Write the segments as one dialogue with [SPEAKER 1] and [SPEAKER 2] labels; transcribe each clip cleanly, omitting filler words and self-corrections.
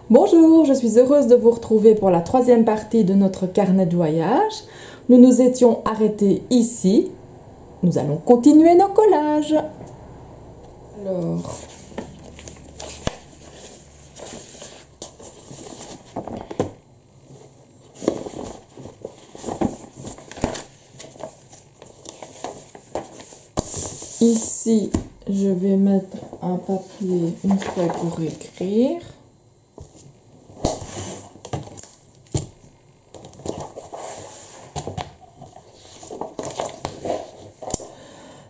[SPEAKER 1] Bonjour, je suis heureuse de vous retrouver pour la troisième partie de notre carnet de voyage. Nous nous étions arrêtés ici. Nous allons continuer nos collages. Alors, ici, je vais mettre un papier, une feuille pour écrire.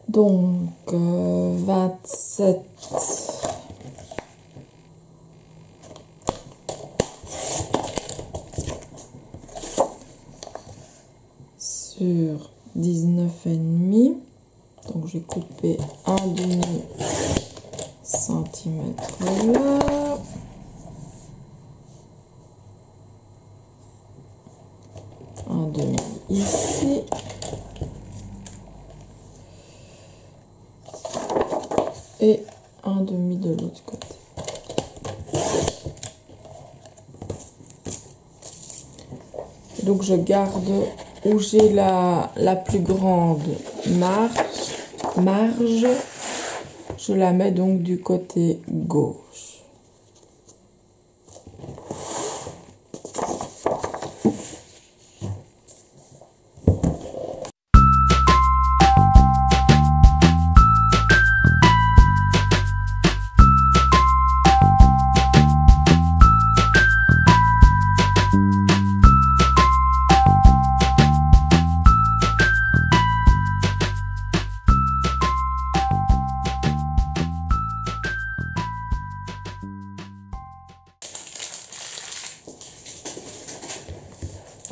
[SPEAKER 1] Donc, 27 sur 19,5. Donc, j'ai coupé un demi centimètre là. Un demi ici. Et un demi de l'autre côté. Donc je garde où j'ai la plus grande marge, je la mets donc du côté gauche.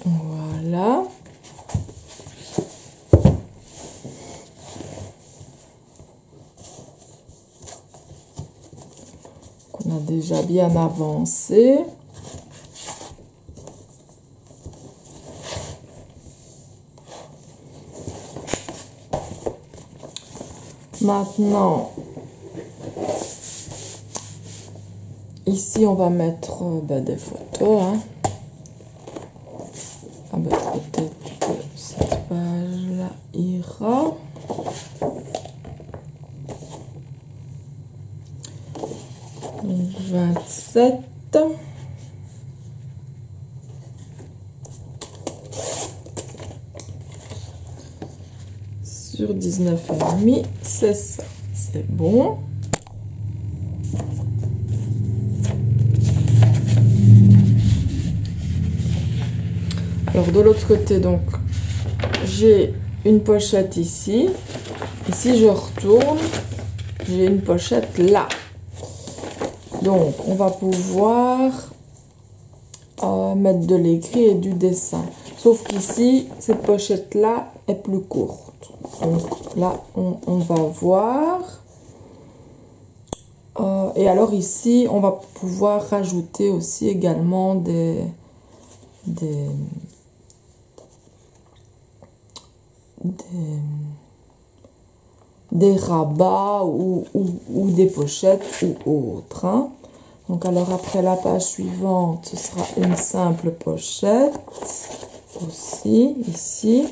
[SPEAKER 1] Voilà. On a déjà bien avancé. Maintenant, ici on va mettre des photos. Hein. Ah ben, peut-être que cette page-là ira. Donc 27. Sur 19,5, c'est ça. C'est bon. Alors de l'autre côté, donc j'ai une pochette ici. Et si je retourne, j'ai une pochette là. Donc on va pouvoir mettre de l'écrit et du dessin. Sauf qu'ici, cette pochette là est plus courte. Donc là, on va voir. Et alors ici, on va pouvoir rajouter aussi également des rabats ou des pochettes ou autres. Hein. Donc alors après la page suivante, ce sera une simple pochette aussi ici.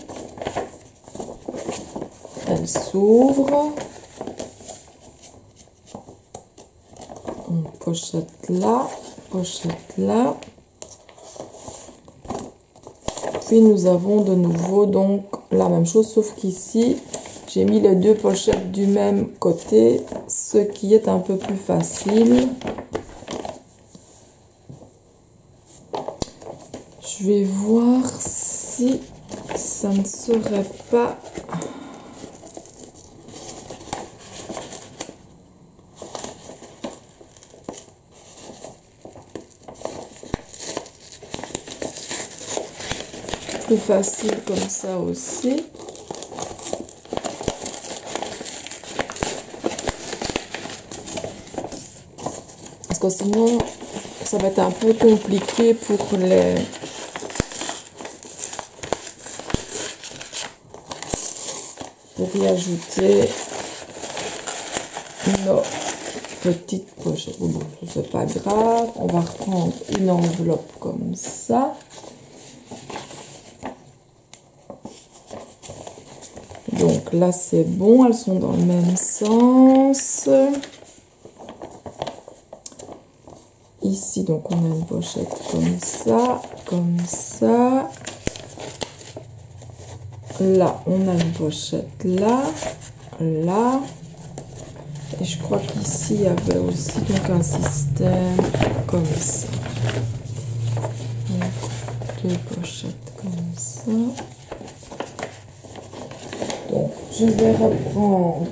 [SPEAKER 1] Elle s'ouvre. Une pochette là, pochette là. Puis nous avons de nouveau donc la même chose, sauf qu'ici j'ai mis les deux pochettes du même côté, ce qui est un peu plus facile. Je vais voir si ça ne serait pas... plus facile comme ça aussi. Parce que sinon, ça va être un peu compliqué pour y ajouter petite pochette. Bon, c'est pas grave. On va reprendre une enveloppe comme ça. Donc là, c'est bon. Elles sont dans le même sens. Ici, donc, on a une pochette comme ça, comme ça. Là, on a une pochette là, là. Et je crois qu'ici, il y avait aussi donc un système comme ça. Donc, deux pochettes comme ça. Donc, je vais reprendre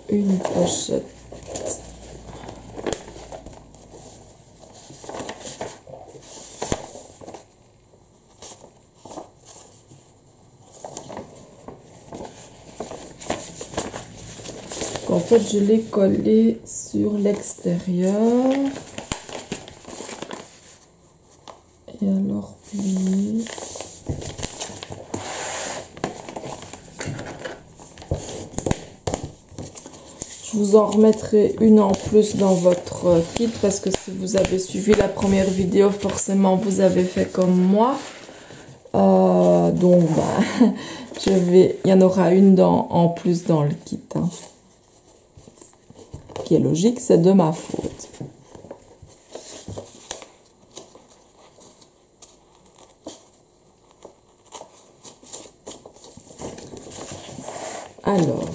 [SPEAKER 1] une pochette. En fait, je l'ai collé sur l'extérieur. Et alors, plié. Je vous en remettrai une en plus dans votre kit parce que si vous avez suivi la première vidéo, forcément vous avez fait comme moi. Donc, bah, il y en aura une en plus dans le kit. Hein. Qui est logique, c'est de ma faute. Alors,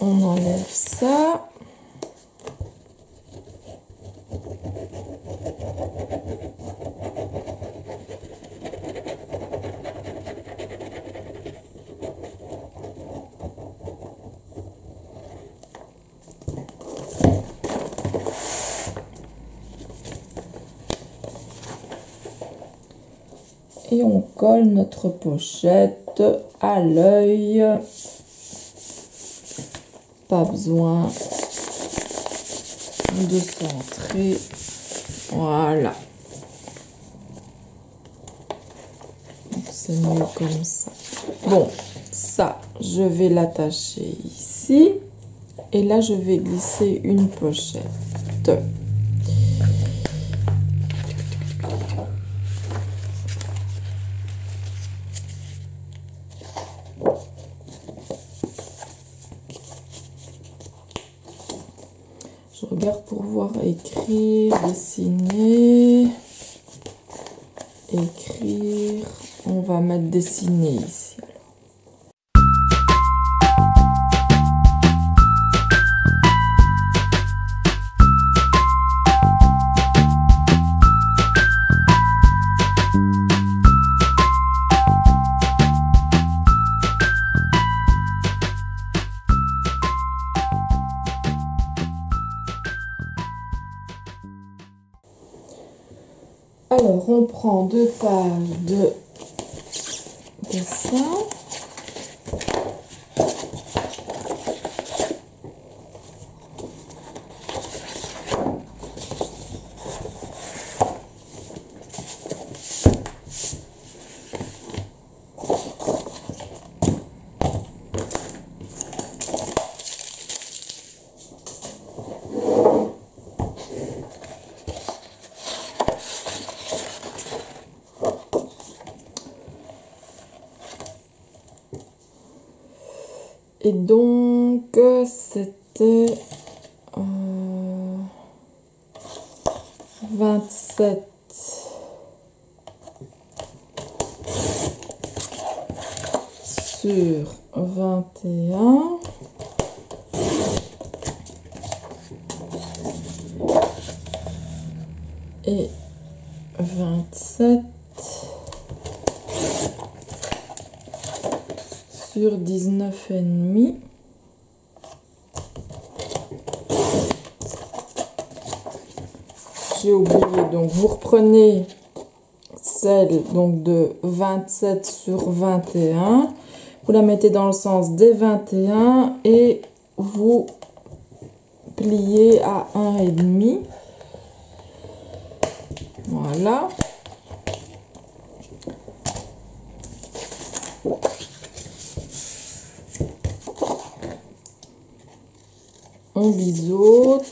[SPEAKER 1] on enlève ça. Et on colle notre pochette à l'œil. Pas besoin de centrer. Voilà. C'est mieux comme ça. Bon, ça, je vais l'attacher ici. Et là, je vais glisser une pochette. Je regarde pour voir écrire, dessiner, écrire. On va mettre dessiner ici. Alors, on prend 2 pages de dessin. Et donc, c'était 27 sur 21. Et 27 sur 19,5. J'ai oublié, donc vous reprenez celle donc de 27 sur 21, vous la mettez dans le sens des 21 et vous pliez à 1,5. Voilà. On biseaute.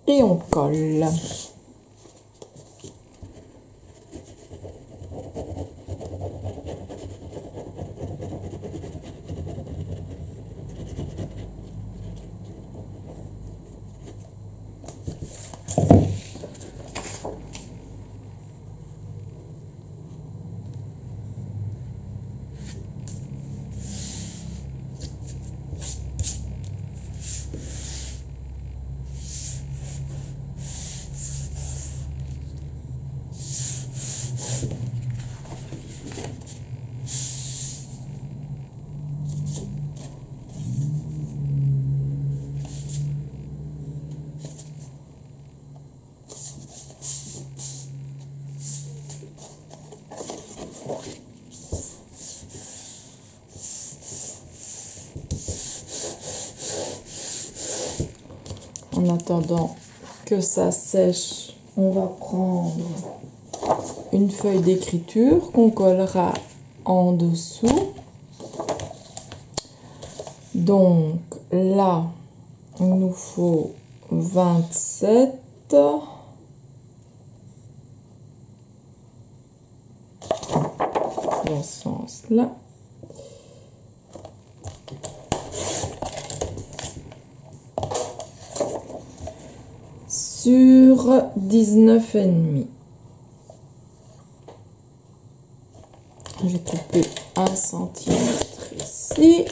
[SPEAKER 1] Et on colle. En attendant que ça sèche, on va prendre une feuille d'écriture qu'on collera en dessous. Donc là, il nous faut 27. Dans ce sens-là. Sur 19,5. Je vais couper 1 cm ici.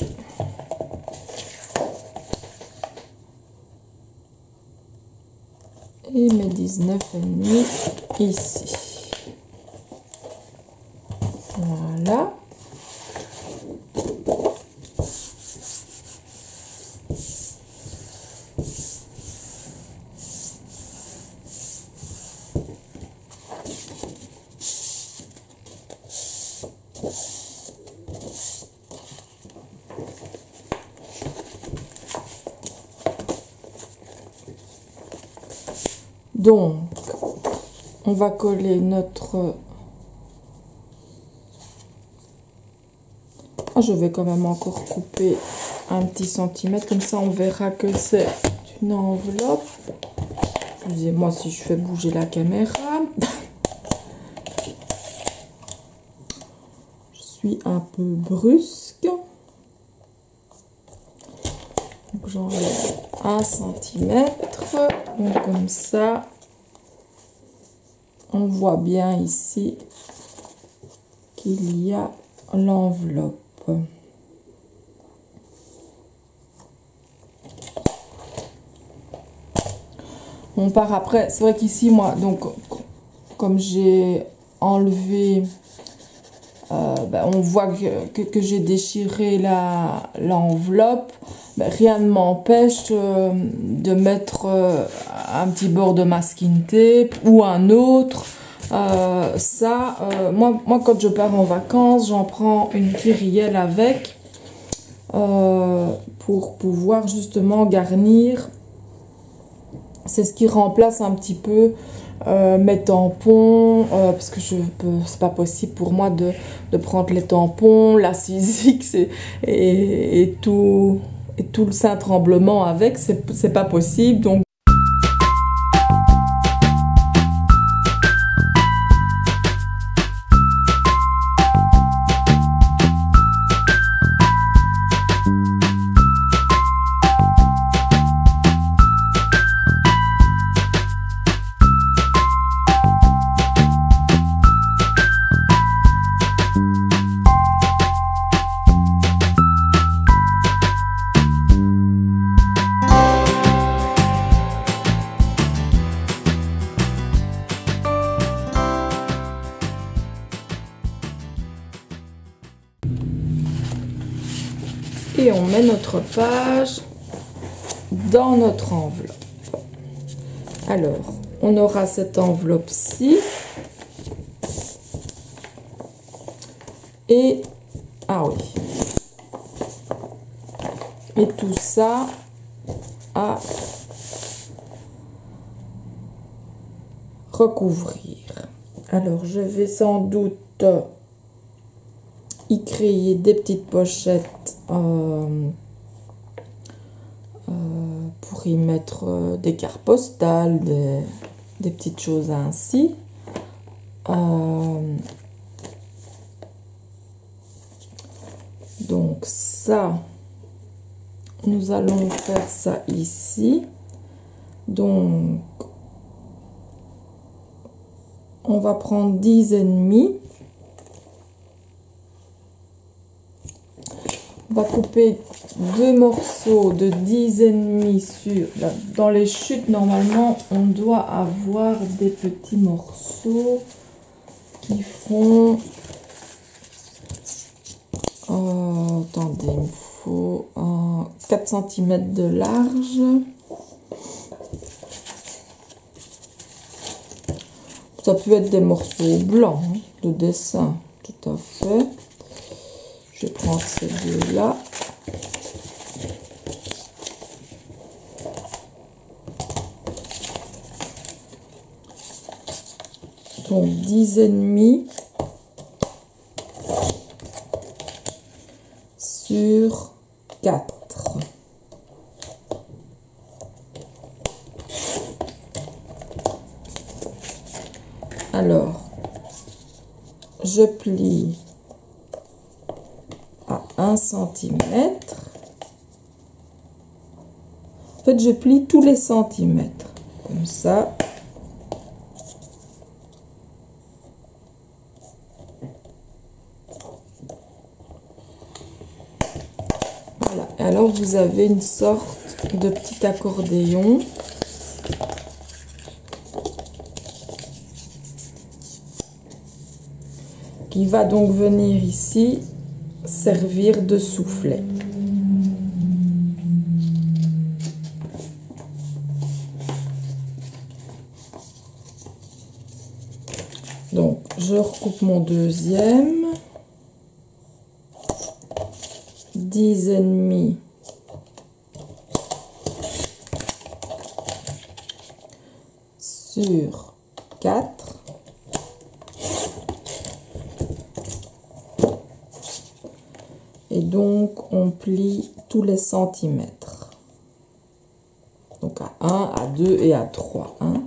[SPEAKER 1] Et mes 19,5 ici. Voilà. Donc, on va coller notre... je vais quand même encore couper un petit centimètre, comme ça on verra que c'est une enveloppe. Excusez-moi si je fais bouger la caméra. Je suis un peu brusque. Donc j'enlève 1 centimètre. Donc comme ça, on voit bien ici qu'il y a l'enveloppe. On part après. C'est vrai qu'ici, moi, donc, comme j'ai enlevé, on voit que j'ai déchiré l'enveloppe. Rien ne m'empêche de mettre un petit bord de masking tape ou un autre. Moi, quand je pars en vacances, j'en prends une kyrielle avec pour pouvoir justement garnir. C'est ce qui remplace un petit peu mes tampons, parce que c'est pas possible pour moi de prendre les tampons, la Sizzix et tout le Saint-Tremblement avec, c'est pas possible. Donc et on met notre page dans notre enveloppe. Alors, on aura cette enveloppe-ci. Et, ah oui. Et tout ça à recouvrir. Alors, je vais sans doute y créer des petites pochettes pour y mettre des cartes postales, des petites choses ainsi. Donc ça, nous allons faire ça ici. Donc, on va prendre 10,5. On va couper 2 morceaux de 10,5 sur... Dans les chutes, normalement, on doit avoir des petits morceaux qui font... attendez, il me faut 4 cm de large. Ça peut être des morceaux blancs hein, de dessin, tout à fait. Je vais prendre ces deux-là. Donc 10,5 sur 4. Alors, je plie à 1 cm. En fait, je plie tous les centimètres, comme ça. Voilà. Alors, vous avez une sorte de petit accordéon. Qui va donc venir ici servir de soufflet. Donc, je recoupe mon deuxième. 10,5 sur 4. Et donc, on plie tous les centimètres. Donc, à 1, à 2 et à 3. Hein.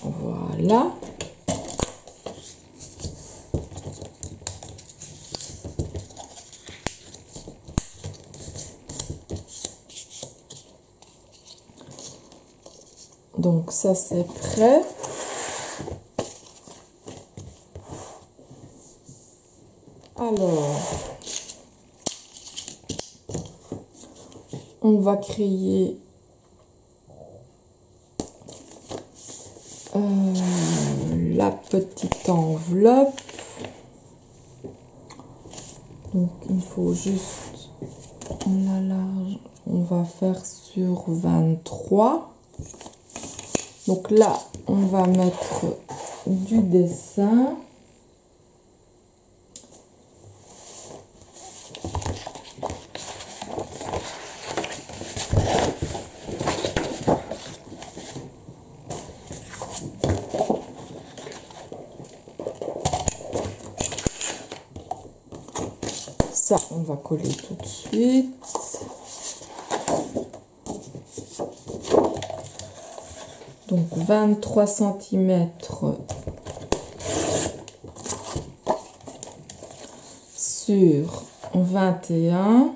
[SPEAKER 1] Voilà. Donc ça c'est prêt. Alors, on va créer la petite enveloppe. Donc il faut juste la large. On va faire sur 23. Donc là, on va mettre du dessin. Ça, on va coller tout de suite. Donc 23 cm sur 21.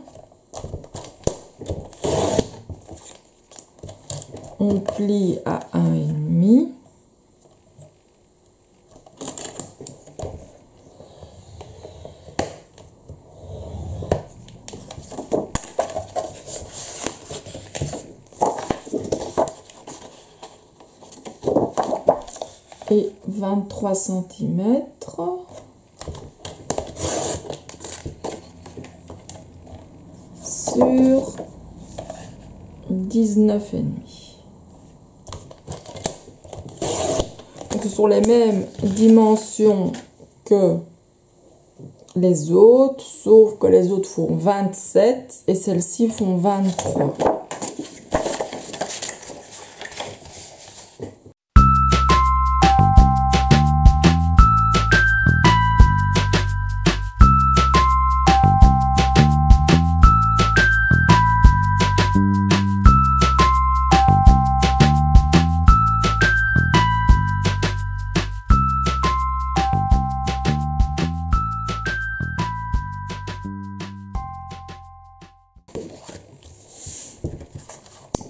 [SPEAKER 1] On plie à 1,5. et 23 cm. Sur 19,5. Donc ce sont les mêmes dimensions que les autres, sauf que les autres font 27 et celles-ci font 23.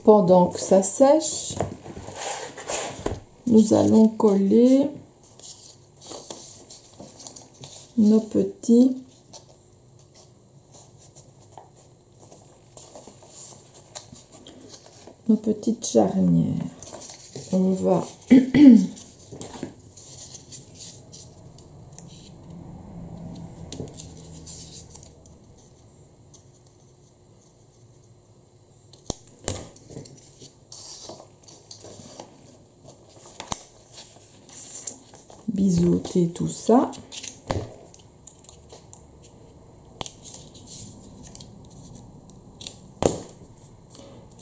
[SPEAKER 1] Pendant que ça sèche, nous allons coller nos petites charnières. On va biseauter tout ça.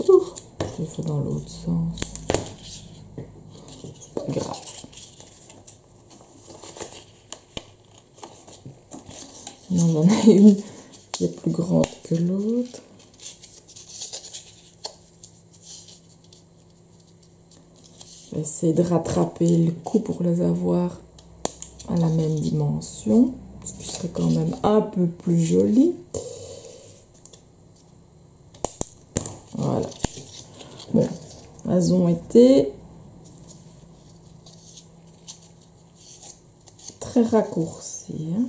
[SPEAKER 1] Ouf, je l'ai fait dans l'autre sens. C'est pas grave. On en a une qui est plus grande que l'autre. Je vais essayer de rattraper le coup pour les avoir à la même dimension, ce qui serait quand même un peu plus joli. Voilà. Bon, elles ont été très raccourcies. Hein.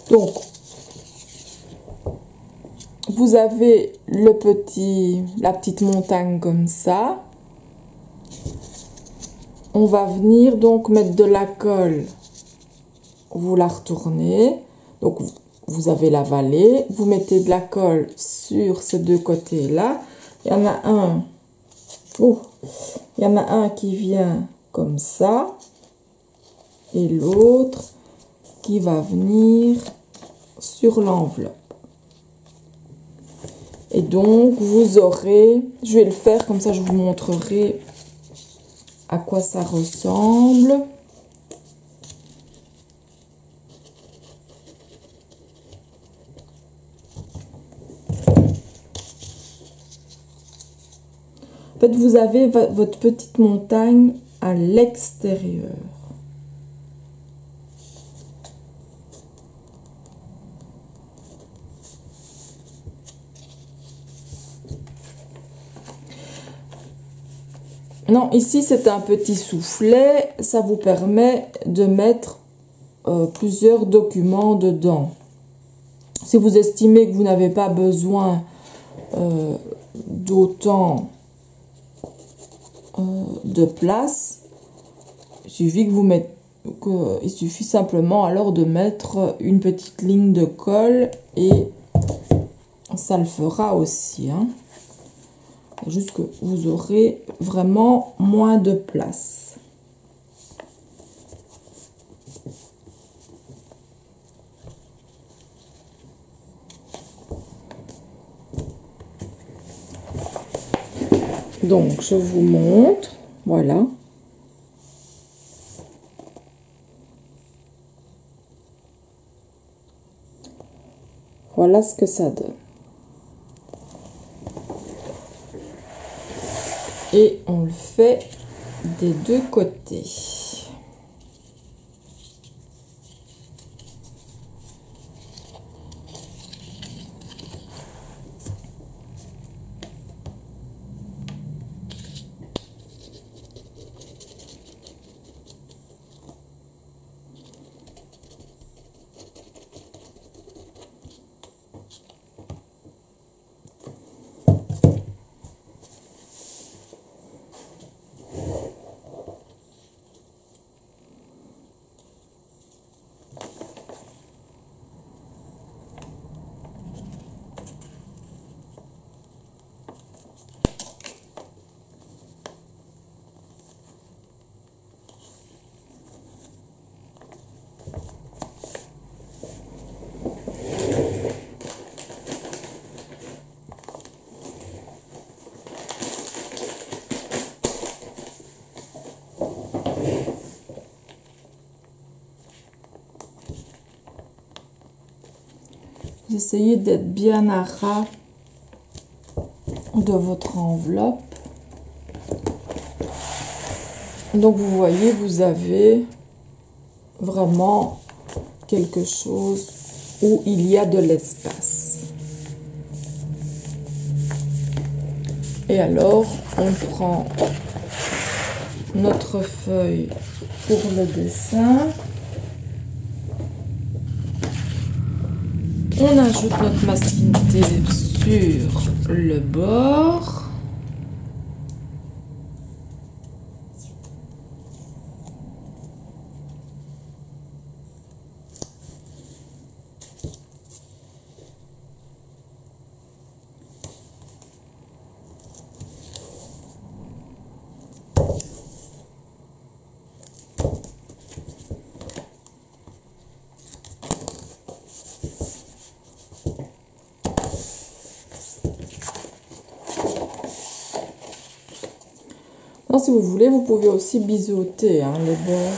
[SPEAKER 1] Donc, vous avez la petite montagne comme ça. On va venir donc mettre de la colle. Vous la retournez. Donc, vous avez la vallée. Vous mettez de la colle sur ces deux côtés-là. Il y en a un. Oh, il y en a un qui vient comme ça. Et l'autre qui va venir sur l'enveloppe. Et donc vous aurez, je vais le faire comme ça, je vous montrerai à quoi ça ressemble. En fait, vous avez votre petite montagne à l'extérieur. Non, ici c'est un petit soufflet, ça vous permet de mettre plusieurs documents dedans. Si vous estimez que vous n'avez pas besoin d'autant de place, il suffit que vous mettez, il suffit simplement alors de mettre une petite ligne de colle et ça le fera aussi. Hein. Juste que vous aurez vraiment moins de place. Donc, je vous montre. Voilà. Voilà ce que ça donne. Et on le fait des deux côtés. Vous essayez d'être bien à ras de votre enveloppe. Donc vous voyez, vous avez vraiment quelque chose où il y a de l'espace. Et alors, on prend notre feuille pour le dessin. On ajoute notre masking tape sur le bord. Si vous voulez, vous pouvez aussi biseauter hein, les bords.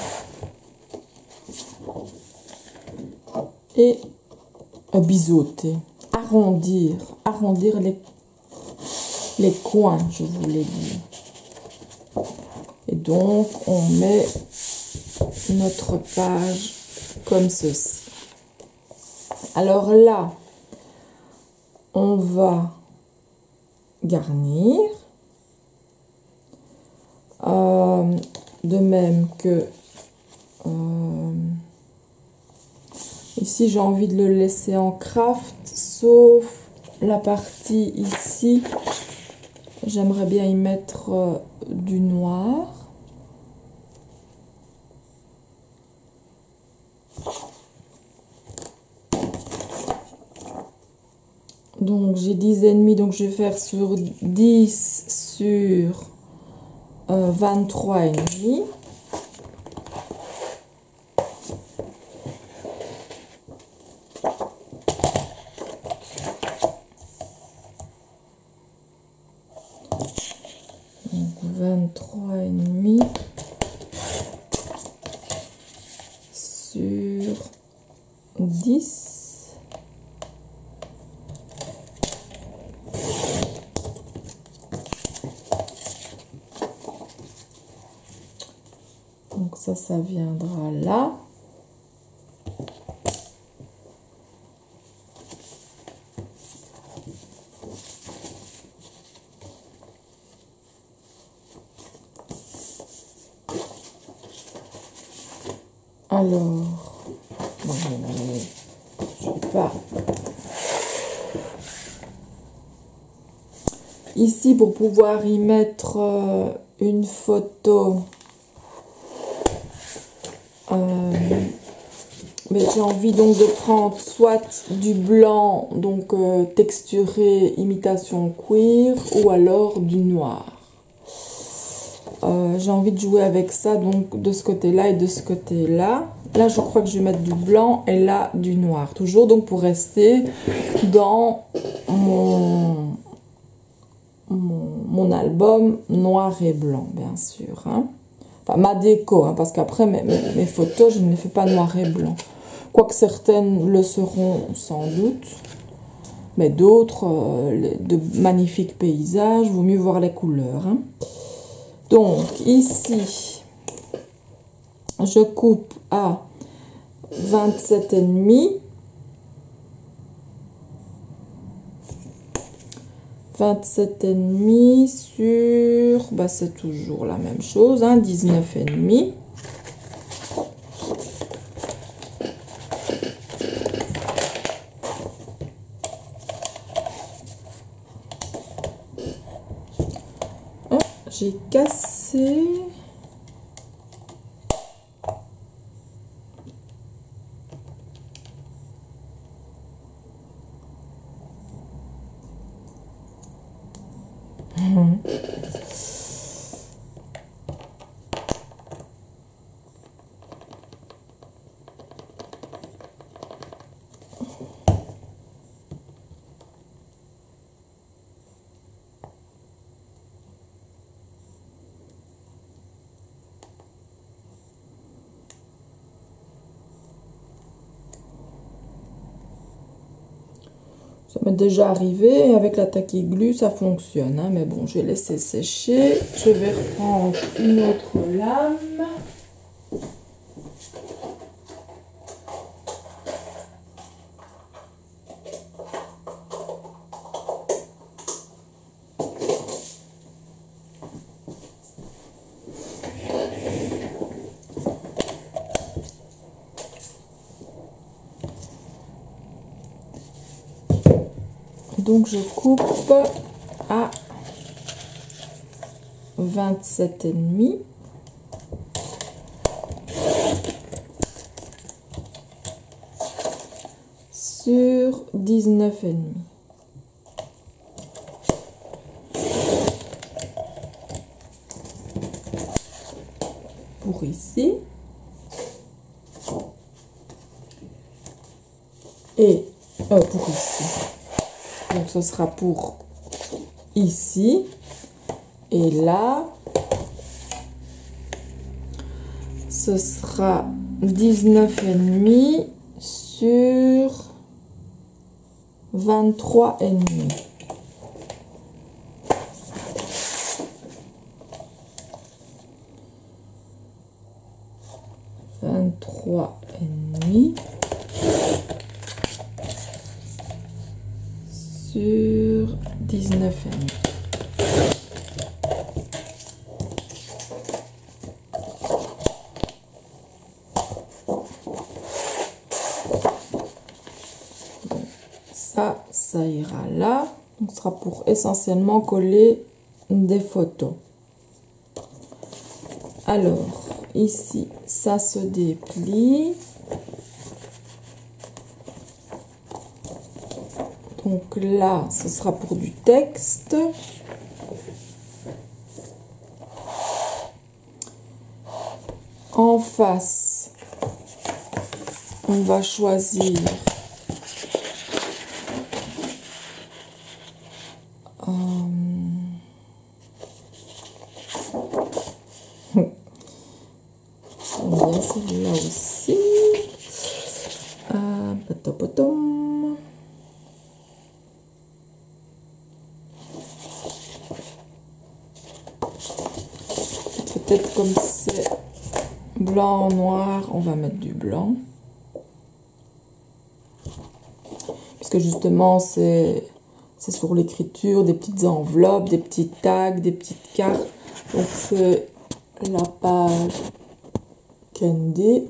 [SPEAKER 1] Et biseauter, arrondir les coins, je voulais dire. Et donc, on met notre page comme ceci. Alors là, on va garnir. De même que ici j'ai envie de le laisser en craft, sauf la partie ici, j'aimerais bien y mettre du noir. Donc j'ai 10,5, donc je vais faire sur 10 sur 23,5. Donc 23,5 sur 10. Donc ça viendra là. Alors, bon, je sais pas. Ici, pour pouvoir y mettre une photo, mais j'ai envie donc de prendre soit du blanc, donc texturé, imitation cuir, ou alors du noir. J'ai envie de jouer avec ça, donc de ce côté-là et de ce côté-là. Là, je crois que je vais mettre du blanc et là, du noir. Toujours donc pour rester dans mon album noir et blanc, bien sûr. Hein. Enfin, ma déco, hein, parce qu'après, mes photos, je ne les fais pas noir et blanc. Quoique certaines le seront sans doute. Mais d'autres, de magnifiques paysages, vaut mieux voir les couleurs. Hein. Donc, ici, je coupe à 27,5. 27,5 sur, bah c'est toujours la même chose, hein, 19,5. Oh, j'ai cassé. Ça m'est déjà arrivé et avec la tacky glue ça fonctionne, hein, mais bon, je vais laisser sécher. Je vais reprendre une autre lame. Donc je coupe à 27,5 sur 19,5. Pour ici. Et pour ici. Donc ce sera pour ici. Et là, ce sera 19,5 sur 23,5. Sur 19,5. Ça ira là. Donc, ce sera pour essentiellement coller des photos. Alors, ici, ça se déplie. Donc là, ce sera pour du texte. En face, on va choisir bien celle-là aussi. Potom. Peut-être comme c'est blanc, noir, on va mettre du blanc. Parce que justement, c'est sur l'écriture, des petites enveloppes, des petits tags, des petites cartes. Donc c'est la page Candy.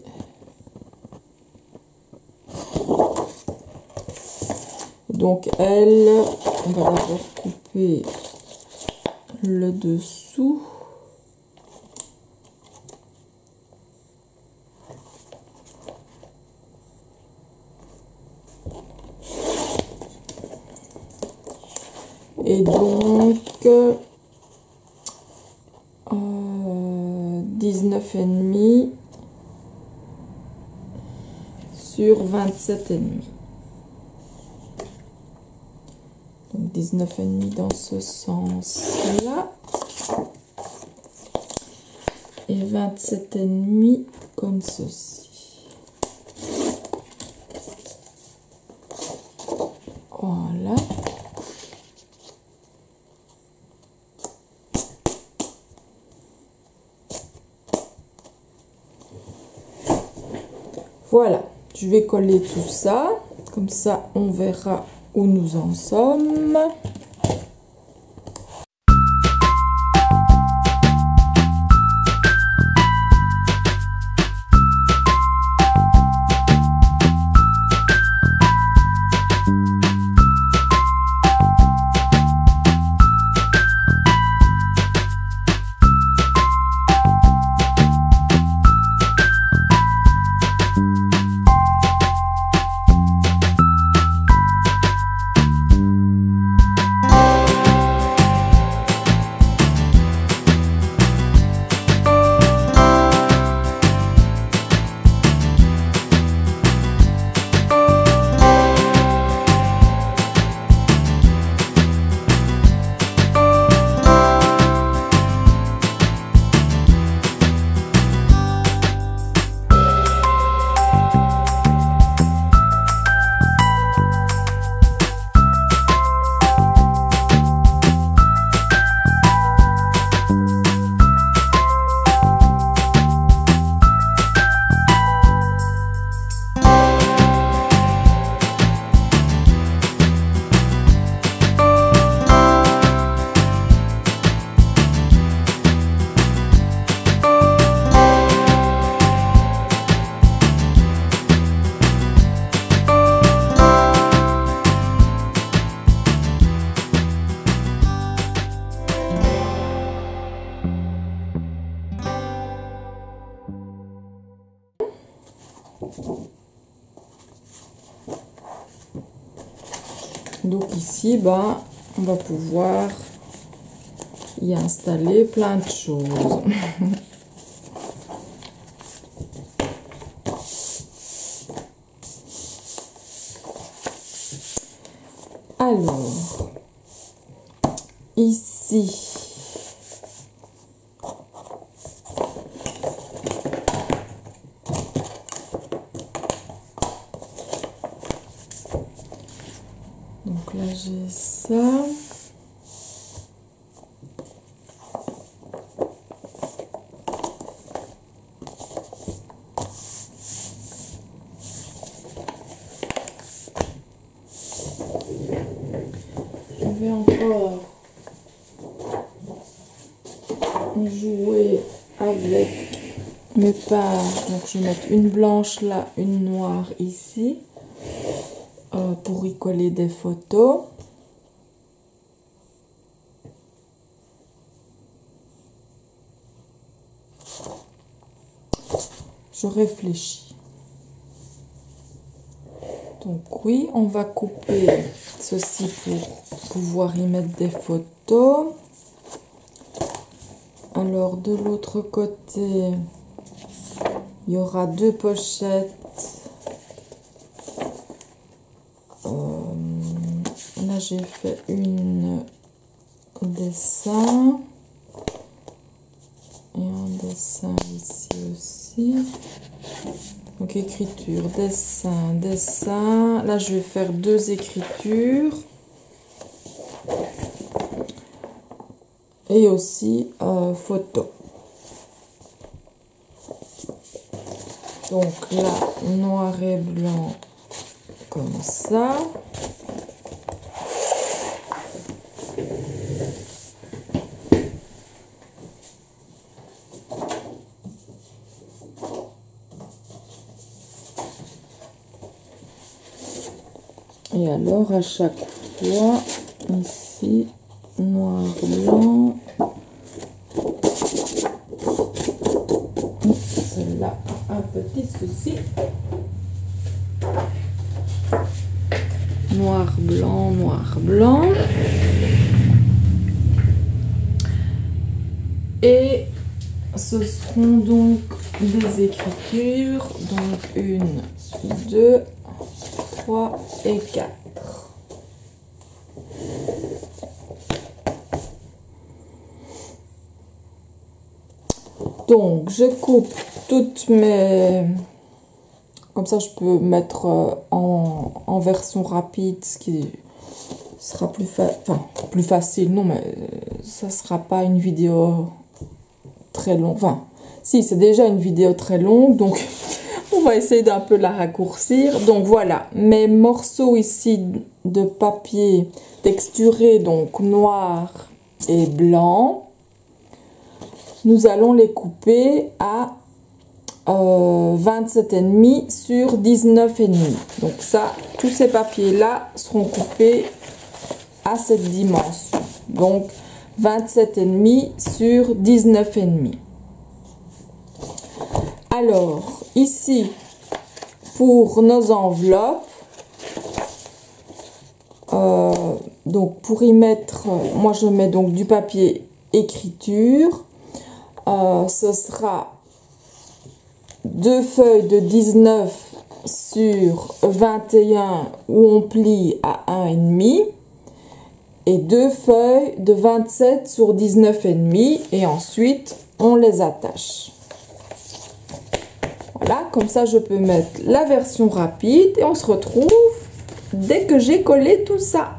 [SPEAKER 1] Donc elle, on va d'abord couper le dessous. Et donc 19,5 sur 27,5. Donc 19,5 dans ce sens-là. Et 27,5 comme ceci. Voilà. Voilà, je vais coller tout ça, comme ça on verra où nous en sommes. Donc ici, ben, on va pouvoir y installer plein de choses. Alors, ici, donc là j'ai ça. Je vais encore jouer avec mes pages. Donc je vais mettre une blanche là, une noire ici, pour y coller des photos. Je réfléchis. Donc oui, on va couper ceci pour pouvoir y mettre des photos. Alors de l'autre côté, il y aura deux pochettes. Là j'ai fait une dessin et un dessin ici aussi. Donc écriture, dessin, dessin. Là je vais faire deux écritures. Et aussi photo. Donc là, noir et blanc comme ça. Et alors à chaque fois, ici, noir, blanc. Celle-là a un petit souci. Noir, blanc, noir, blanc. Et ce seront donc des écritures. Donc 1, 2, 3 et 4. Donc, je coupe toutes mes... Comme ça, je peux mettre en version rapide, ce qui sera plus facile. Non, mais ça sera pas une vidéo très longue. Enfin, si, c'est déjà une vidéo très longue, donc on va essayer d'un peu la raccourcir. Donc, voilà, mes morceaux ici de papier texturé, donc noir et blanc. Nous allons les couper à 27,5 sur 19,5. Donc ça, tous ces papiers-là seront coupés à cette dimension. Donc 27,5 sur 19,5. Alors, ici, pour nos enveloppes, donc pour y mettre, moi je mets donc du papier écriture. Ce sera 2 feuilles de 19 sur 21 où on plie à 1,5 et 2 feuilles de 27 sur 19,5 et ensuite on les attache. Voilà, comme ça je peux mettre la version rapide et on se retrouve dès que j'ai collé tout ça.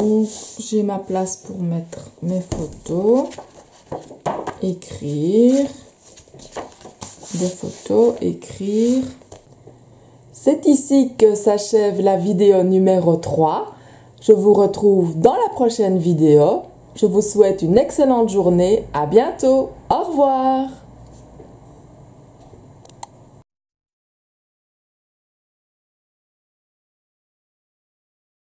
[SPEAKER 1] Donc, j'ai ma place pour mettre mes photos, écrire, des photos, écrire. C'est ici que s'achève la vidéo numéro 3. Je vous retrouve dans la prochaine vidéo. Je vous souhaite une excellente journée. À bientôt. Au revoir.